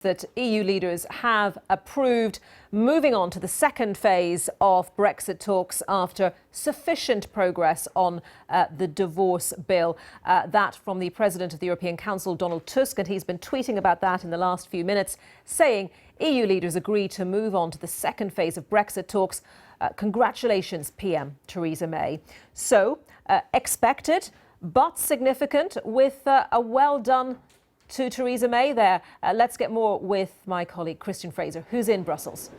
that EU leaders have approved moving on to the second phase of Brexit talks after sufficient progress on the divorce bill. That from the President of the European Council, Donald Tusk, and he's been tweeting about that in the last few minutes, saying EU leaders agree to move on to the second phase of Brexit talks. Congratulations, PM Theresa May. So, expected but significant, with a well done to Theresa May there. Let's get more with my colleague Christian Fraser, who's in Brussels.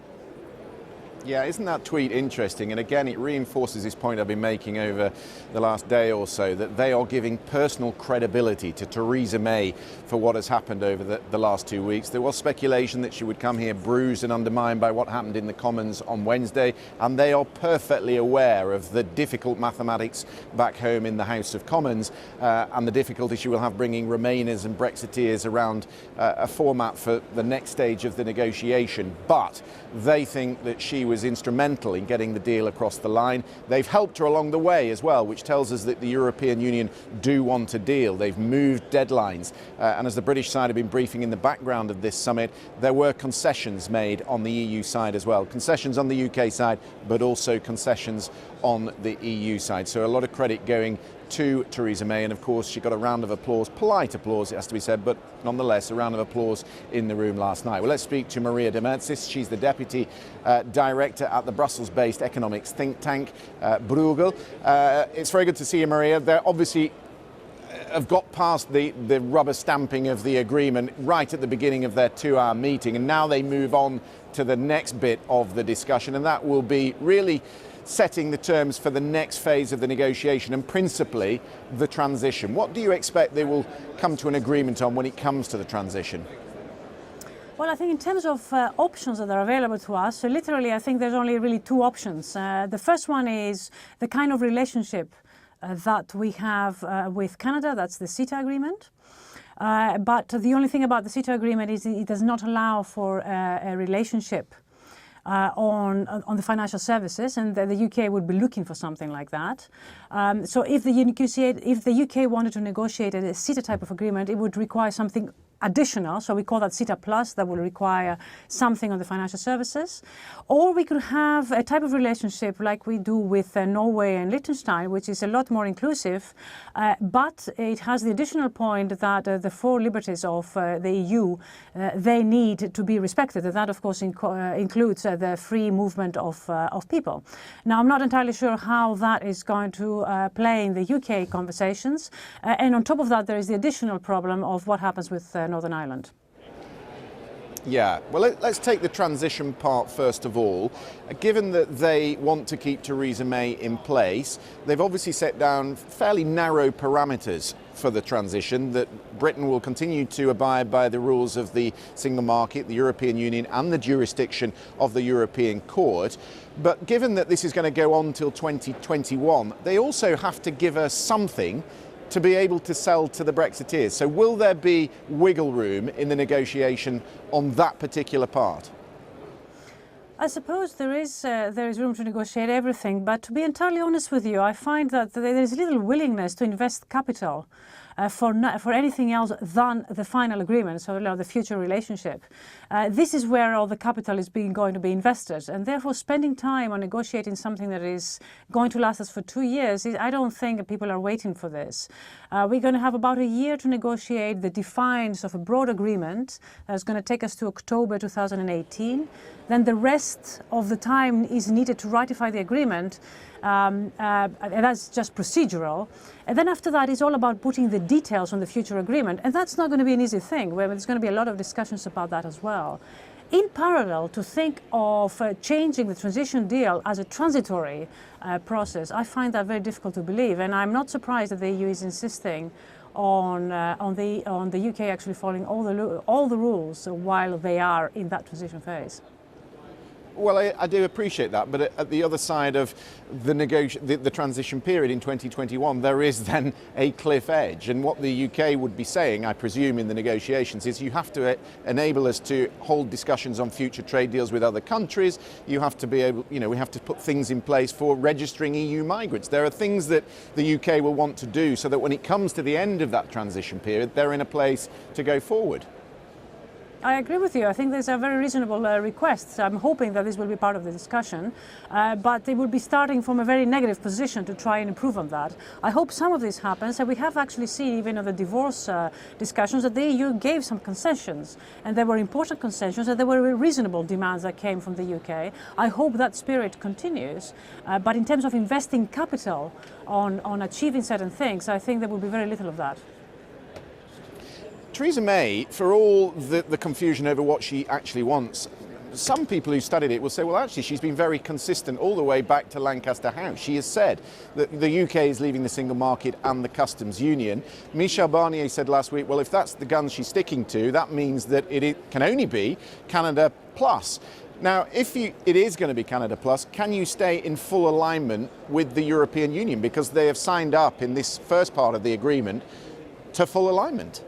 Yeah, isn't that tweet interesting? And again, it reinforces this point I've been making over the last day or so, that they are giving personal credibility to Theresa May for what has happened over the last 2 weeks. There was speculation that she would come here bruised and undermined by what happened in the Commons on Wednesday, and they are perfectly aware of the difficult mathematics back home in the House of Commons and the difficulty she will have bringing Remainers and Brexiteers around a format for the next stage of the negotiation. But they think that she was instrumental in getting the deal across the line. They've helped her along the way as well, which tells us that the European Union do want a deal. They've moved deadlines. And as the British side have been briefing in the background of this summit, there were concessions made on the EU side as well. Concessions on the UK side, but also concessions on the EU side. So a lot of credit going to Theresa May, and of course she got a round of applause, polite applause it has to be said, but nonetheless a round of applause in the room last night. Well, let's speak to Maria de Mertzis. She's the Deputy Director at the Brussels-based economics think tank Bruegel. It's very good to see you, Maria. They're obviously have got past the rubber stamping of the agreement right at the beginning of their 2-hour meeting, and now they move on to the next bit of the discussion, and that will be really setting the terms for the next phase of the negotiation and principally the transition. What do you expect they will come to an agreement on when it comes to the transition? Well, I think in terms of options that are available to us, so literally I think there's only really 2 options. The first one is the kind of relationship that we have with Canada, that's the CETA agreement. But the only thing about the CETA agreement is it does not allow for a relationship on the financial services, and the UK would be looking for something like that. So if the UK wanted to negotiate a CETA type of agreement, it would require something additional, so we call that CETA Plus, that will require something on the financial services. Or we could have a type of relationship like we do with Norway and Liechtenstein, which is a lot more inclusive, but it has the additional point that the 4 liberties of the EU, they need to be respected. And that, of course, includes the free movement of people. Now, I'm not entirely sure how that is going to play in the UK conversations. And on top of that, there is the additional problem of what happens with Northern Ireland. Yeah, well, let's take the transition part first of all. Given that they want to keep Theresa May in place, they've obviously set down fairly narrow parameters for the transition, that Britain will continue to abide by the rules of the single market, the European Union and the jurisdiction of the European Court. But given that this is going to go on till 2021, they also have to give us something to be able to sell to the Brexiteers. So will there be wiggle room in the negotiation on that particular part? I suppose there is room to negotiate everything, but to be entirely honest with you, I find that there is little willingness to invest capital for anything else than the final agreement, so the future relationship. This is where all the capital is going to be invested, and therefore spending time on negotiating something that is going to last us for 2 years, I don't think people are waiting for this. We're going to have about a year to negotiate the defines of a broad agreement that's going to take us to October 2018. Then the rest of the time is needed to ratify the agreement, and that's just procedural. And then after that, it's all about putting the details on the future agreement, and that's not going to be an easy thing. There's going to be a lot of discussions about that as well. In parallel, to think of changing the transition deal as a transitory process, I find that very difficult to believe, and I'm not surprised that the EU is insisting on the UK actually following all the rules while they are in that transition phase. Well, I do appreciate that, but at the other side of the transition period in 2021, there is then a cliff edge. And what the UK would be saying, I presume, in the negotiations is you have to enable us to hold discussions on future trade deals with other countries. You have to be able, we have to put things in place for registering EU migrants. There are things that the UK will want to do so that when it comes to the end of that transition period, they're in a place to go forward. I agree with you. I think these are very reasonable requests. I'm hoping that this will be part of the discussion, but they will be starting from a very negative position to try and improve on that. I hope some of this happens, and we have actually seen even in the divorce discussions that the EU gave some concessions, and there were important concessions, and there were reasonable demands that came from the UK. I hope that spirit continues, but in terms of investing capital on achieving certain things, I think there will be very little of that. Theresa May, for all the confusion over what she actually wants, some people who studied it will say, well, actually, she's been very consistent all the way back to Lancaster House. She has said that the UK is leaving the single market and the customs union. Michel Barnier said last week, well, if that's the gun she's sticking to, that means that it can only be Canada Plus. Now, if it is going to be Canada Plus, can you stay in full alignment with the European Union? Because they have signed up in this first part of the agreement to full alignment.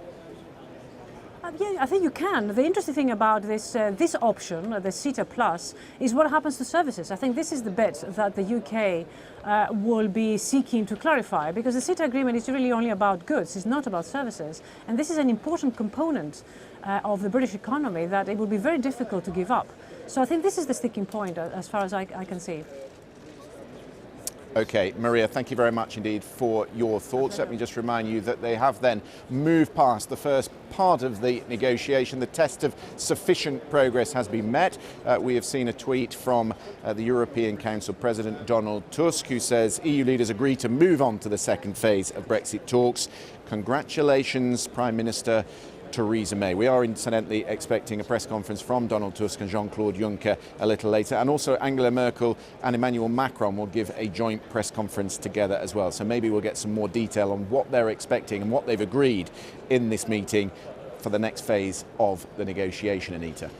Yeah, I think you can. The interesting thing about this option, the CETA Plus, is what happens to services. I think this is the bit that the UK will be seeking to clarify, because the CETA agreement is really only about goods, it's not about services. And this is an important component of the British economy that it will be very difficult to give up. So I think this is the sticking point as far as I can see. OK, Maria, thank you very much indeed for your thoughts. Let me just remind you that they have then moved past the first part of the negotiation. The test of sufficient progress has been met. We have seen a tweet from the European Council President Donald Tusk, who says EU leaders agree to move on to the second phase of Brexit talks. Congratulations, Prime Minister Theresa May. We are incidentally expecting a press conference from Donald Tusk and Jean-Claude Juncker a little later, and also Angela Merkel and Emmanuel Macron will give a joint press conference together as well. So maybe we'll get some more detail on what they're expecting and what they've agreed in this meeting for the next phase of the negotiation, Anita.